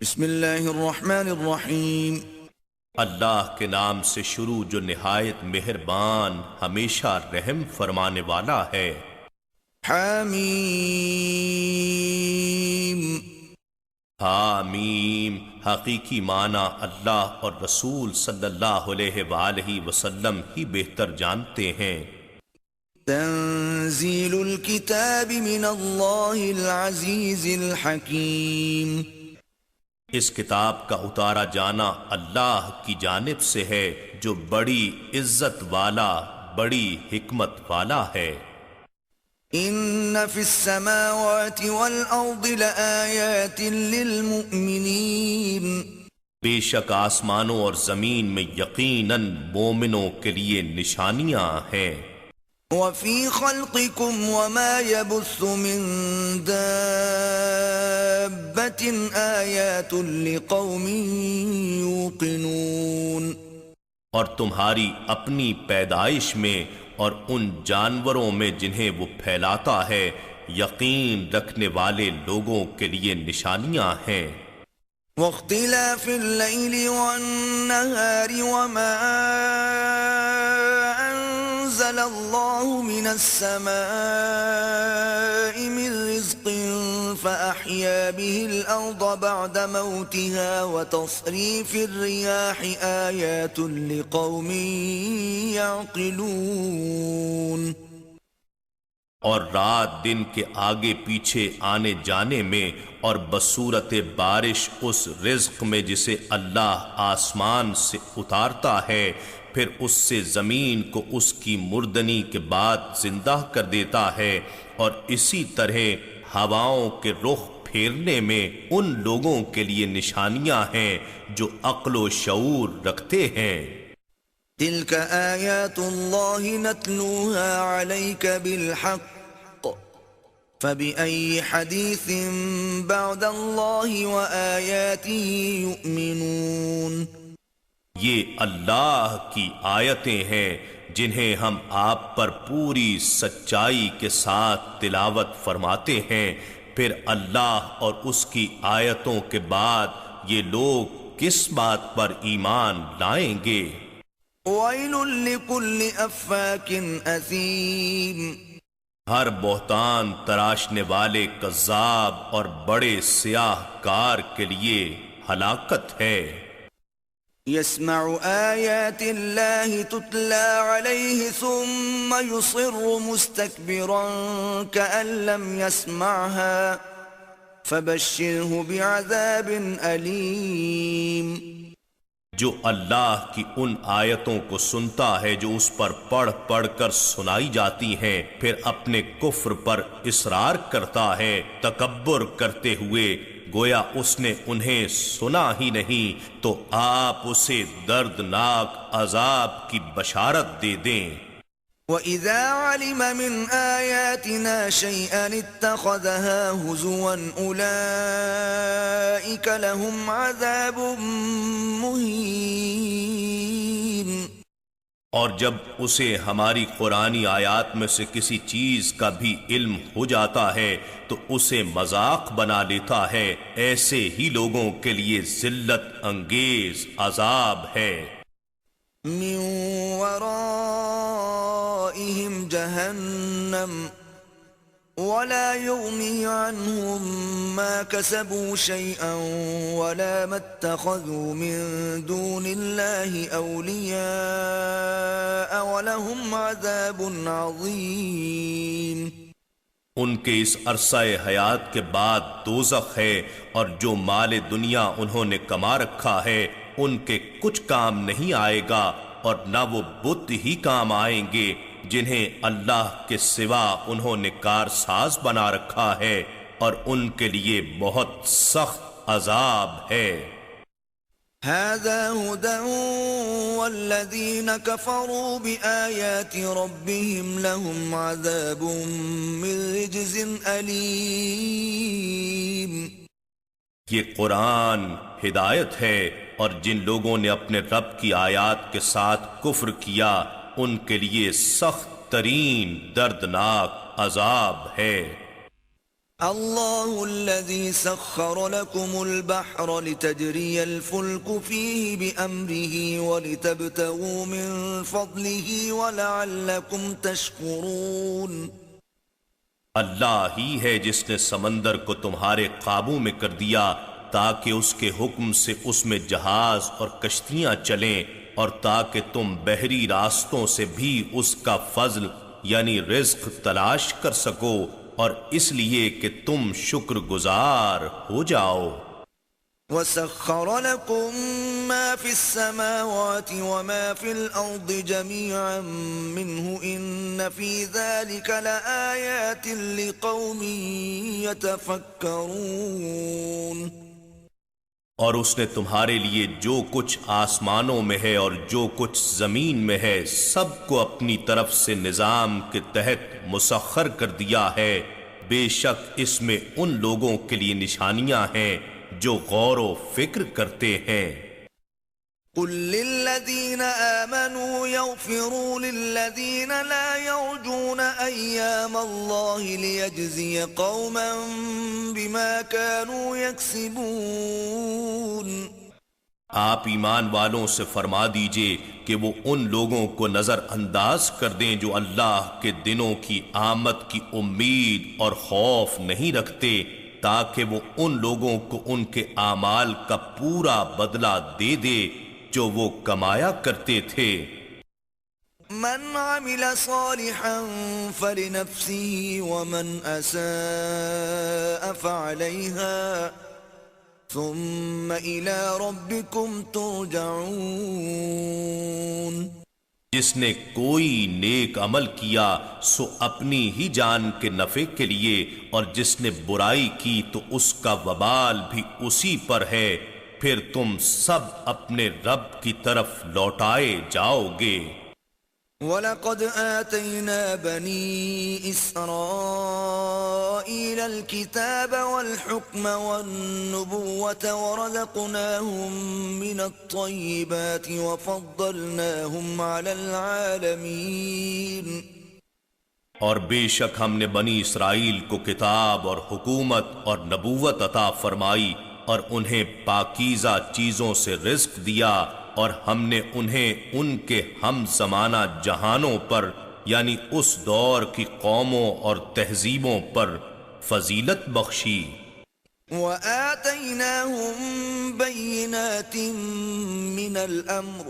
بسم اللہ الرحمن الرحیم۔ اللہ کے نام سے شروع جو نہایت مہربان ہمیشہ رحم فرمانے والا ہے۔ حامیم۔ حامیم حقیقی معنی اللہ اور رسول صلی اللہ علیہ وآلہ وسلم ہی بہتر جانتے ہیں۔ تنزیل الکتاب من اللہ العزیز الحکیم۔ اس کتاب کا اتارا جانا اللہ کی جانب سے ہے جو بڑی عزت والا بڑی حکمت والا ہے۔ ان فی السماوات والارض لآیات للمؤمنین۔ بے شک آسمانوں اور زمین میں یقیناً مومنوں کے لیے نشانیاں ہیں۔ وفی خلقکم وما يبث من دابۃ آیات لقوم یوقنون۔ اور تمہاری اپنی پیدائش میں اور ان جانوروں میں جنہیں وہ پھیلاتا ہے یقین رکھنے والے لوگوں کے لیے نشانیاں ہیں۔ واختلاف اللیل والنہار وما انزل اللہ من السماء من رزق فأحیا به الارض بعد موتها وتصریف الریاح آیات لقوم یعقلون۔ اور رات دن کے آگے پیچھے آنے جانے میں اور بصورت بارش اس رزق میں جسے اللہ آسمان سے اتارتا ہے پھر اس سے زمین کو اس کی مردنی کے بعد زندہ کر دیتا ہے، اور اسی طرح ہواؤں کے رخ پھیرنے میں ان لوگوں کے لیے نشانیاں ہیں جو عقل و شعور رکھتے ہیں۔ تلك آیات اللہ نتلوها علیک بالحق فبأي حدیث بعد اللہ وآیاته یؤمنون۔ یہ اللہ کی آیتیں ہیں جنہیں ہم آپ پر پوری سچائی کے ساتھ تلاوت فرماتے ہیں، پھر اللہ اور اس کی آیتوں کے بعد یہ لوگ کس بات پر ایمان لائیں گے؟ وَيْلٌ لِكُلِّ أَفَّاكٍ أَثِيمٍ۔ ہر بہتان تراشنے والے کذاب اور بڑے سیاہ کار کے لیے ہلاکت ہے۔ يسمع آیات اللہ تتلى علیہ ثم يصر مستكبرا كأن لم يسمعها فبشره بعذاب علیم۔ جو اللہ کی ان آیتوں کو سنتا ہے جو اس پر پڑھ پڑھ کر سنائی جاتی ہیں پھر اپنے کفر پر اصرار کرتا ہے تکبر کرتے ہوئے گویا اس نے انہیں سنا ہی نہیں، تو آپ اسے دردناک عذاب کی بشارت دے دیں۔ وَإِذَا عَلِمَ مِنْ آيَاتِنَا شَيْئًا اتَّخَذَهَا هُزُوًا أُولَئِكَ لَهُمْ عَذَابٌ مُهِينٌ۔ اور جب اسے ہماری قرآنی آیات میں سے کسی چیز کا بھی علم ہو جاتا ہے تو اسے مذاق بنا لیتا ہے، ایسے ہی لوگوں کے لیے ذلت انگیز عذاب ہے۔ من ورائهم جہنم ولا يغني عنهم ما كسبوا شيئا ولا ما اتخذوا من دون الله أولياء ولهم عذاب عظيم۔ ان کے اس عرصہ حیات کے بعد دوزخ ہے، اور جو مال دنیا انہوں نے کما رکھا ہے ان کے کچھ کام نہیں آئے گا، اور نہ وہ بت ہی کام آئیں گے جنہیں اللہ کے سوا انہوں نے کارساز بنا رکھا ہے، اور ان کے لیے بہت سخت عذاب ہے۔ هذا هدى والذين كفروا بآيات ربهم لهم عذاب من رجز أليم۔ یہ قرآن ہدایت ہے، اور جن لوگوں نے اپنے رب کی آیات کے ساتھ کفر کیا ان کے لیے سخت ترین دردناک عذاب ہے۔ الله الذي سخر لكم البحر لتجري الفلك فيه بأمره ولتبتغوا من فضله ولعلكم تشكرون. اللہ ہی ہے جس نے سمندر کو تمہارے قابو میں کر دیا تاکہ اس کے حکم سے اس میں جہاز اور کشتیاں چلیں، اور تاکہ تم بحری راستوں سے بھی اس کا فضل یعنی رزق تلاش کر سکو، اور اس لیے کہ تم شکر گزار ہو جاؤ. وَسَخَّرَ لَكُم مَّا فِي السَّمَاوَاتِ وَمَا فِي الْأَرْضِ جَمِيعًا مِّنْهُ إِنَّ فِي ذَلِكَ لَآيَاتٍ لِقَوْمٍ يَتَفَكَّرُونَ. اور اس نے تمہارے لیے جو کچھ آسمانوں میں ہے اور جو کچھ زمین میں ہے سب کو اپنی طرف سے نظام کے تحت مسخر کر دیا ہے. بے شک اس میں ان لوگوں کے لیے نشانیاں ہیں جو غور و فکر کرتے ہیں. قل للذین آمنوا یغفروا للذین لا یرجون ایام اللہ لیجزی قوما بما كانوا یکسبون. آپ ایمان والوں سے فرما دیجئے کہ وہ ان لوگوں کو نظر انداز کر دیں جو اللہ کے دنوں کی آمد کی امید اور خوف نہیں رکھتے، تاکہ وہ ان لوگوں کو ان کے اعمال کا پورا بدلہ دے دے جو وہ کمایا کرتے تھے. من عمل صالحا فلنفسه ومن اساء فعليها ثم الى ربكم ترجعون. جس نے کوئی نیک عمل کیا سو اپنی ہی جان کے نفع کے لیے، اور جس نے برائی کی تو اس کا وبال بھی اسی پر ہے، پھر تم سب اپنے رب کی طرف لوٹائے جاؤ گے. وَلَقَدْ آتَيْنَا بَنِي إِسْرَائِيلَ الْكِتَابَ وَالْحُكْمَ وَالنُّبُوَّةَ وَرَزَقْنَاهُمْ مِنَ الطَّيِّبَاتِ وَفَضَّلْنَاهُمْ عَلَى الْعَالَمِينَ. اور بے شک ہم نے بنی اسرائیل کو کتاب اور حکومت اور نبوت عطا فرمائی، اور انہیں پاکیزہ چیزوں سے رزق دیا، اور ہم نے انہیں ان کے ہم زمانہ جہانوں پر یعنی اس دور کی قوموں اور تہذیبوں پر فضیلت بخشی. وَآتَيْنَاهُمْ بَيِّنَاتٍ مِّنَ الْأَمْرِ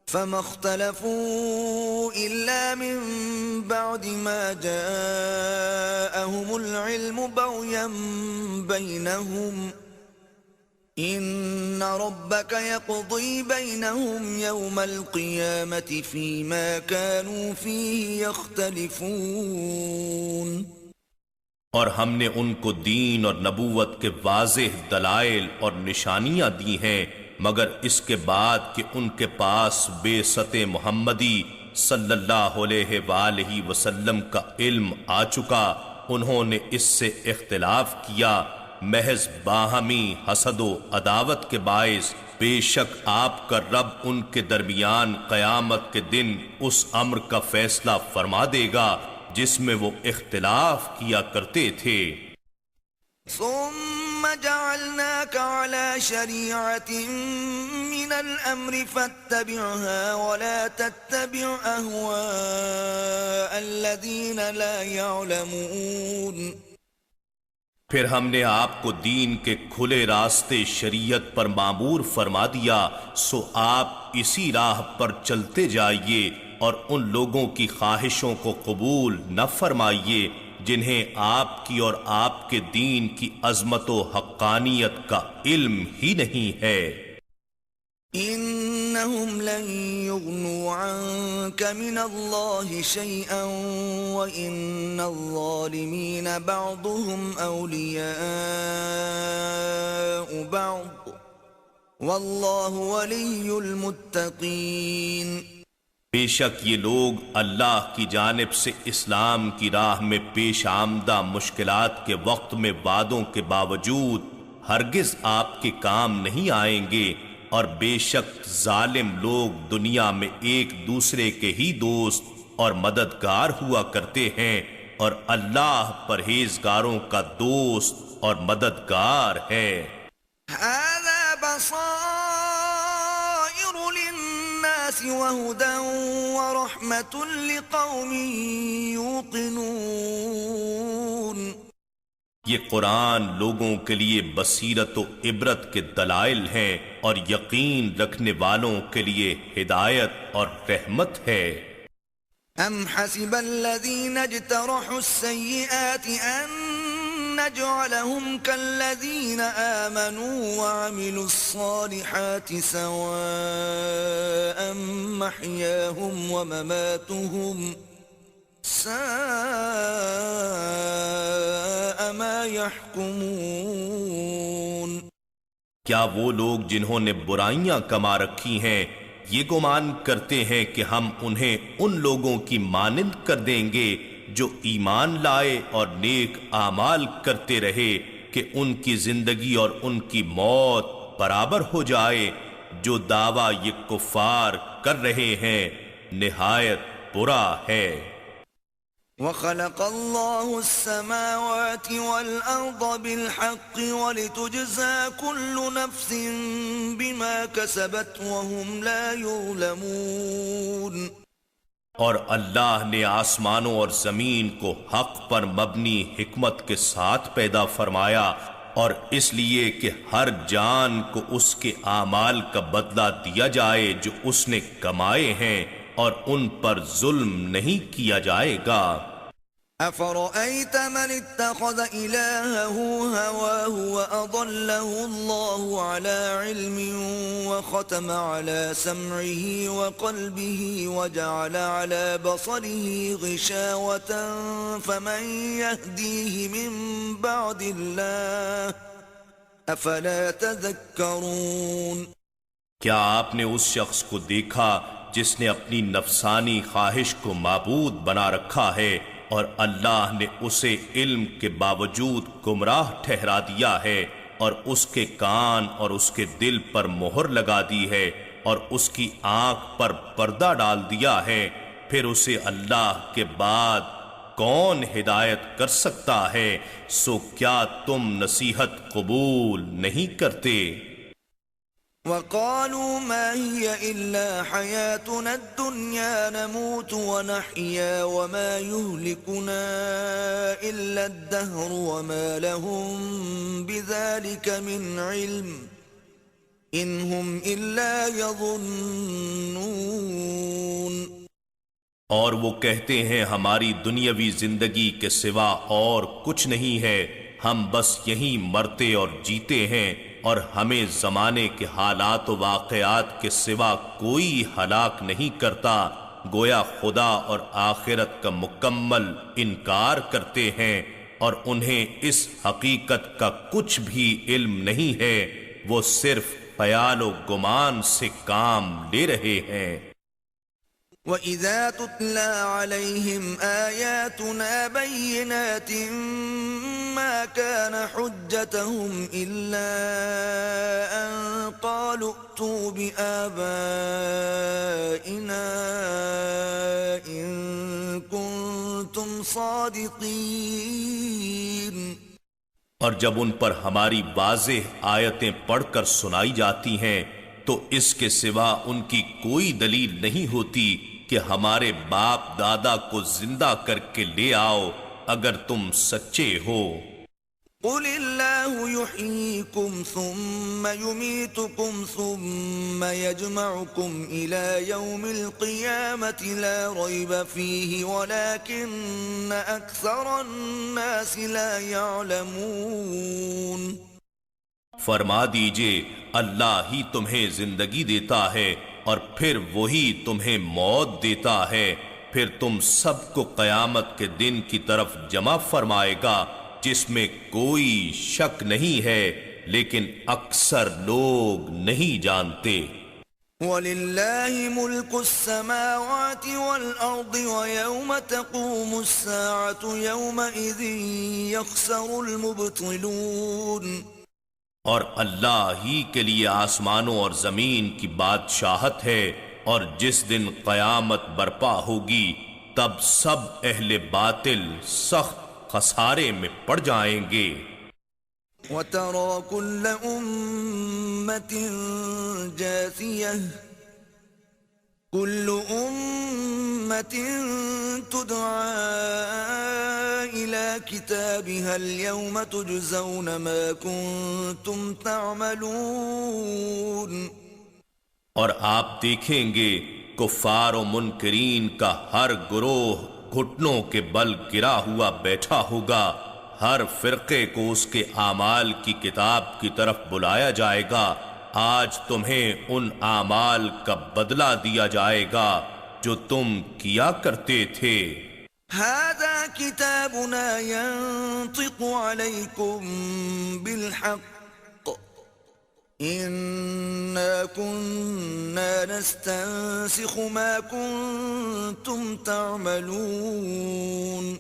فَمَا اخْتَلَفُوا إِلَّا مِن بَعْدِ مَا جَاءَهُمُ الْعِلْمُ بَغْيًا بَيْنَهُمْ إِنَّ رَبَّكَ يَقْضِي بَيْنَهُمْ يَوْمَ الْقِيَامَةِ فِيمَا كَانُوا فِيهِ يَخْتَلِفُونَ. اور ہم نے ان کو دین اور نبوت کے واضح دلائل اور نشانیاں دی ہیں، مگر اس کے بعد کہ ان کے پاس بعثت محمدی صلی اللہ علیہ وآلہ وسلم کا علم آ چکا، انہوں نے اس سے اختلاف کیا محض باہمی حسد و عداوت کے باعث. بے شک آپ کا رب ان کے درمیان قیامت کے دن اس امر کا فیصلہ فرما دے گا جس میں وہ اختلاف کیا کرتے تھے. ثم جعلناك على شريعة من الأمر فاتبعها ولا تتبع أهواء الذين لا يعلمون. پھر ہم نے آپ کو دین کے کھلے راستے شریعت پر معمور فرما دیا، سو آپ اسی راہ پر چلتے جائیے اور ان لوگوں کی خواہشوں کو قبول نہ فرمائیے جنہیں آپ کی اور آپ کے دین کی عظمت و حقانیت کا علم ہی نہیں ہے. إنهم لن يغنوا عنك من الله شيئا وإن الظالمين بعضهم أولياء بعض والله ولي المتقين. بے شک یہ لوگ اللہ کی جانب سے اسلام کی راہ میں پیش آمدہ مشکلات کے وقت میں وعدوں کے باوجود ہرگز آپ کے کام نہیں آئیں گے، اور بے شک ظالم لوگ دنیا میں ایک دوسرے کے ہی دوست اور مددگار ہوا کرتے ہیں، اور اللہ پرہیزگاروں کا دوست اور مددگار ہے۔ هذا بصائر للناس وهدى ورحمة لقوم يوقنون۔ یہ قرآن لوگوں کے لیے بصیرت و عبرت کے دلائل ہیں اور یقین رکھنے والوں کے لیے ہدایت اور رحمت ہے۔ ام حسب الذين اجترحوا السيئات ان نجعلهم كالذين آمنوا وعملوا الصالحات سواء محياهم ومماتهم ساء ما يحكمون۔ کیا وہ لوگ جنہوں نے برائیاں کما رکھی ہیں یہ گمان کرتے ہیں کہ ہم انہیں ان لوگوں کی مانند کر دیں گے جو ایمان لائے اور نیک اعمال کرتے رہے کہ ان کی زندگی اور ان کی موت برابر ہو جائے؟ جو دعویٰ یہ کفار کر رہے ہیں نہایت برا ہے۔ وَخَلَقَ اللَّهُ السَّمَاوَاتِ وَالْأَرْضَ بِالْحَقِّ وَلِتُجْزَى كُلُّ نَفْسٍ بِمَا كَسَبَتْ وَهُمْ لَا يُظْلَمُونَ۔ اور اللہ نے آسمانوں اور زمین کو حق پر مبنی حکمت کے ساتھ پیدا فرمایا، اور اس لیے کہ ہر جان کو اس کے اعمال کا بدلہ دیا جائے جو اس نے کمائے ہیں، اور ان پر ظلم نہیں کیا جائے گا۔ أَفَرَأَيْتَ مَنِ اتَّخَذَ إِلَٰهَهُ هَوَاهُ وَأَضَلَّهُ اللَّهُ عَلَىٰ عِلْمٍ وَخَتَمَ عَلَىٰ سَمْعِهِ وَقَلْبِهِ وَجَعَلَ عَلَىٰ بَصَرِهِ غِشَاوَةً فَمَن يَهْدِيهِ مِن بَعْدِ اللَّهِ أَفَلَا تَذَكَّرُونَ۔ کیا آپ نے اس شخص کو دیکھا جس نے اپنی نفسانی خواہش کو معبود بنا رکھا ہے اور اللہ نے اسے علم کے باوجود گمراہ ٹھہرا دیا ہے، اور اس کے کان اور اس کے دل پر مہر لگا دی ہے، اور اس کی آنکھ پر پردہ ڈال دیا ہے، پھر اسے اللہ کے بعد کون ہدایت کر سکتا ہے؟ سو کیا تم نصیحت قبول نہیں کرتے؟ وَقَالُوا مَا هِيَ إِلَّا حَيَاتُنَا الدُّنْيَا نَمُوتُ وَنَحْيَا وَمَا يُهْلِكُنَا إِلَّا الدَّهْرُ وَمَا لَهُم بِذَلِكَ مِنْ عِلْمٍ إِنْ هُمْ إِلَّا يَظُنُّونَ۔ اور وہ کہتے ہیں ہماری دنیاوی زندگی کے سوا اور کچھ نہیں ہے، ہم بس یہیں مرتے اور جیتے ہیں، اور ہمیں زمانے کے حالات و واقعات کے سوا کوئی ہلاک نہیں کرتا، گویا خدا اور آخرت کا مکمل انکار کرتے ہیں، اور انہیں اس حقیقت کا کچھ بھی علم نہیں ہے، وہ صرف خیال و گمان سے کام لے رہے ہیں۔ وَإِذَا تُتْلَى عَلَيْهِمْ آيَاتُنَا بَيِّنَاتٍ مَا كَانَ حُجَّتَهُمْ إِلَّا أَن قَالُوا ائْتُوا بِآبَائِنَا إِن كُنتُمْ صَادِقِينَ۔ اور جب ان پر ہماری واضح آیتیں پڑھ کر سنائی جاتی ہیں تو اس کے سوا ان کی کوئی دلیل نہیں ہوتی کہ ہمارے باپ دادا کو زندہ کر کے لے آؤ اگر تم سچے ہو۔ قُلِ اللَّهُ يُحْيِيكُمْ ثُمَّ يُمِيتُكُمْ ثُمَّ يَجْمَعُكُمْ إِلَى يَوْمِ الْقِيَامَةِ لَا رَيْبَ فِيهِ وَلَكِنَّ أَكْثَرَ النَّاسِ لَا يَعْلَمُونَ۔ فرما دیجئے اللہ ہی تمہیں زندگی دیتا ہے اور پھر وہی تمہیں موت دیتا ہے، پھر تم سب کو قیامت کے دن کی طرف جمع فرمائے گا جس میں کوئی شک نہیں ہے، لیکن اکثر لوگ نہیں جانتے۔ وَلِلَّهِ مُلْكُ السَّمَاوَاتِ وَالْأَرْضِ وَيَوْمَ تَقُومُ السَّاعَةُ يَوْمَئِذٍ يَخْسَرُ الْمُبْطِلُونَ۔ اور اللہ ہی کے لیے آسمانوں اور زمین کی بادشاہت ہے، اور جس دن قیامت برپا ہوگی تب سب اہل باطل سخت خسارے میں پڑ جائیں گے۔ وَتَرَى كُلَّ أُمَّةٍ جَاثِيَةً كُلُّ أُمَّةٍ تُدْعَى إِلَى كِتَابِهَا الْيَوْمَ تُجْزَوْنَ مَا كُنتُمْ تَعْمَلُونَ۔ اور آپ دیکھیں گے کفار و منکرین کا ہر گروہ گھٹنوں کے بل گرا ہوا بیٹھا ہوگا، ہر فرقے کو اس کے اعمال کی کتاب کی طرف بلایا جائے گا، آج تمہیں ان اعمال کا بدلہ دیا جائے گا جو تم کیا کرتے تھے۔ هذا كتابنا ينطق عليكم بالحق إنا كنا نستنسخ ما كنتم تعملون۔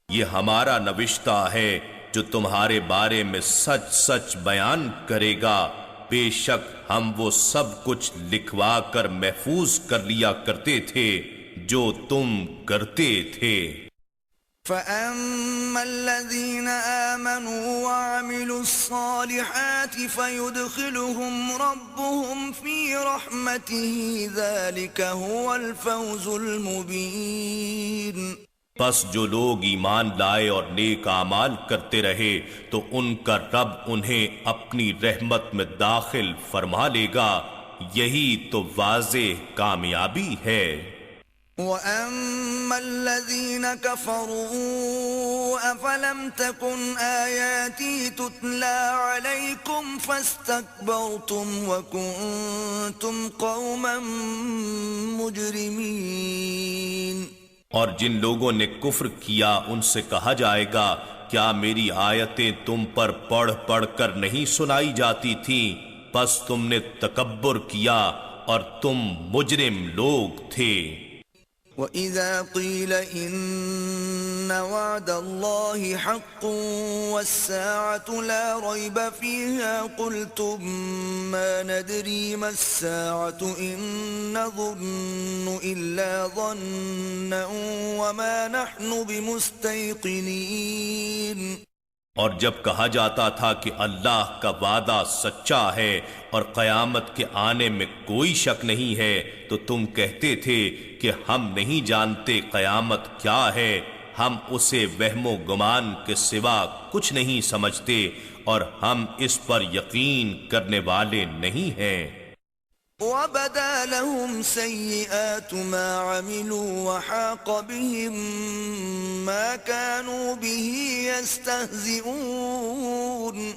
یہ ہمارا نوشتہ ہے جو تمہارے بارے میں سچ سچ بیان کرے گا، بے شک ہم وہ سب کچھ لکھوا کر محفوظ کر لیا کرتے تھے جو تم کرتے تھے۔ فَأَمَّا الَّذِينَ آمَنُوا وَعَمِلُوا الصَّالِحَاتِ فَيُدْخِلُهُمْ رَبُّهُمْ فِي رَحْمَتِهِ ذَلِكَ هُوَ الْفَوْزُ الْمُبِينُ۔ پس جو لوگ ایمان لائے اور نیک اعمال کرتے رہے تو ان کا رب انہیں اپنی رحمت میں داخل فرما لے گا، یہی تو واضح کامیابی ہے۔ وَأَمَّا الَّذِينَ كَفَرُوا أَفَلَمْ تَكُنْ آيَاتِي تُتْلَى عَلَيْكُمْ فَاسْتَكْبَرْتُمْ وَكُنْتُمْ قَوْمًا مُجْرِمِينَ۔ اور جن لوگوں نے کفر کیا ان سے کہا جائے گا کیا میری آیتیں تم پر پڑھ پڑھ کر نہیں سنائی جاتی تھیں؟ پس تم نے تکبر کیا اور تم مجرم لوگ تھے۔ وَإِذَا قِيلَ إِنَّ وَعْدَ اللَّهِ حَقٌّ وَالسَّاعَةُ لَا رَيْبَ فِيهَا قُلْتُمْ مَا نَدْرِي مَا السَّاعَةُ إِن نَّظُنُّ إِلَّا ظَنًّا وَمَا نَحْنُ بِمُسْتَيْقِنِينَ۔ اور جب کہا جاتا تھا کہ اللہ کا وعدہ سچا ہے اور قیامت کے آنے میں کوئی شک نہیں ہے تو تم کہتے تھے کہ ہم نہیں جانتے قیامت کیا ہے، ہم اسے وہم و گمان کے سوا کچھ نہیں سمجھتے اور ہم اس پر یقین کرنے والے نہیں ہیں۔ وَبَدَا لَهُمْ سَيِّئَاتُ مَا عَمِلُوا وَحَاقَ بِهِمْ مَا كَانُوا بِهِ يَسْتَهْزِئُونَ۔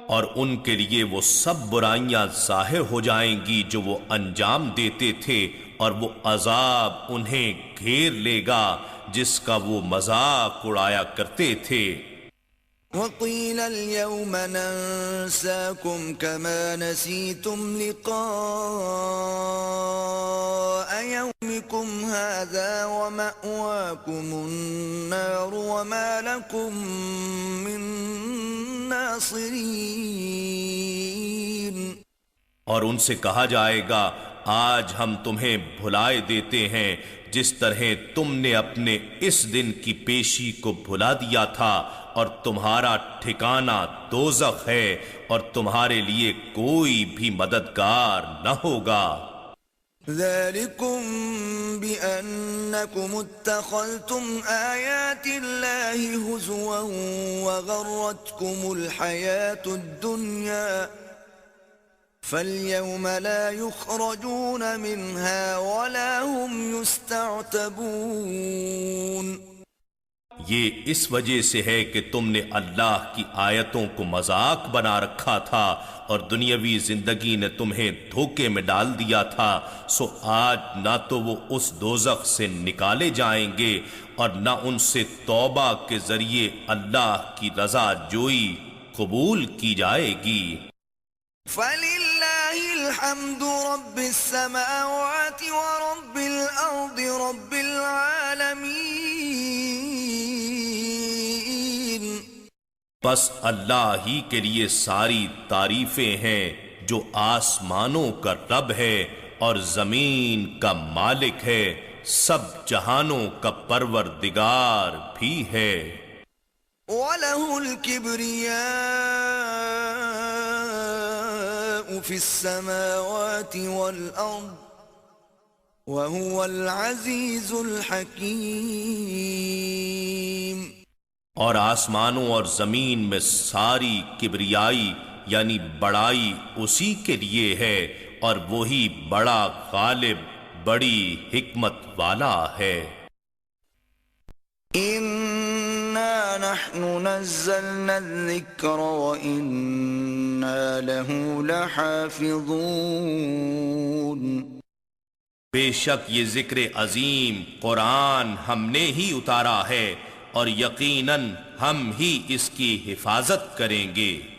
اور ان کے لیے وہ سب برائیاں ظاہر ہو جائیں گی جو وہ انجام دیتے تھے، اور وہ عذاب انہیں گھیر لے گا جس کا وہ مذاق اڑایا کرتے تھے۔ وَقِيلَ الْيَوْمَ نَنسَاكُمْ كَمَا نَسِيتُمْ لِقَاءَ يَوْمِكُمْ هَذَا وَمَأْوَاكُمُ النَّارُ وَمَا لَكُمْ مِن نَاصِرِينَ۔ اور ان سے کہا جائے گا آج ہم تمہیں بھلائے دیتے ہیں جس طرح تم نے اپنے اس دن کی پیشی کو بھلا دیا تھا، اور تمہارا ٹھکانہ دوزخ ہے اور تمہارے لیے کوئی بھی مددگار نہ ہوگا۔ ذَلِكُمْ بِأَنَّكُمُ اتَّخَذْتُمْ آيَاتِ اللَّهِ هُزُوًا وَغَرَّتْكُمُ الْحَيَاةُ الدُّنْيَا فَالْيَوْمَ لَا يُخْرَجُونَ مِنْهَا وَلَا هُمْ يُسْتَعْتَبُونَ۔ یہ اس وجہ سے ہے کہ تم نے اللہ کی آیتوں کو مذاق بنا رکھا تھا اور دنیاوی زندگی نے تمہیں دھوکے میں ڈال دیا تھا، سو آج نہ تو وہ اس دوزخ سے نکالے جائیں گے اور نہ ان سے توبہ کے ذریعے اللہ کی رضا جوئی قبول کی جائے گی۔ فَلِلَّهِ الْحَمْدُ رَبِّ السَّمَاوَاتِ وَرَبِّ الْأَرْضِ رَبِّ الْعَالَمِينَ۔ بس اللہ ہی کے لیے ساری تعریفیں ہیں جو آسمانوں کا رب ہے اور زمین کا مالک ہے، سب جہانوں کا پروردگار بھی ہے۔ وَلَهُ الْكِبْرِيَاءُ فِي السَّمَاوَاتِ وَالْأَرْضِ وَهُوَ الْعَزِيزُ الْحَكِيمُ۔ اور آسمانوں اور زمین میں ساری کبریائی یعنی بڑائی اسی کے لیے ہے، اور وہی بڑا غالب بڑی حکمت والا ہے۔ إِنَّا نَحْنُ نَزَّلْنَا الذِّكْرَ وَإِنَّا لَهُ لَحَافِظُونَ۔ بے شک یہ ذکر عظیم قرآن ہم نے ہی اتارا ہے، اور یقیناً ہم ہی اس کی حفاظت کریں گے۔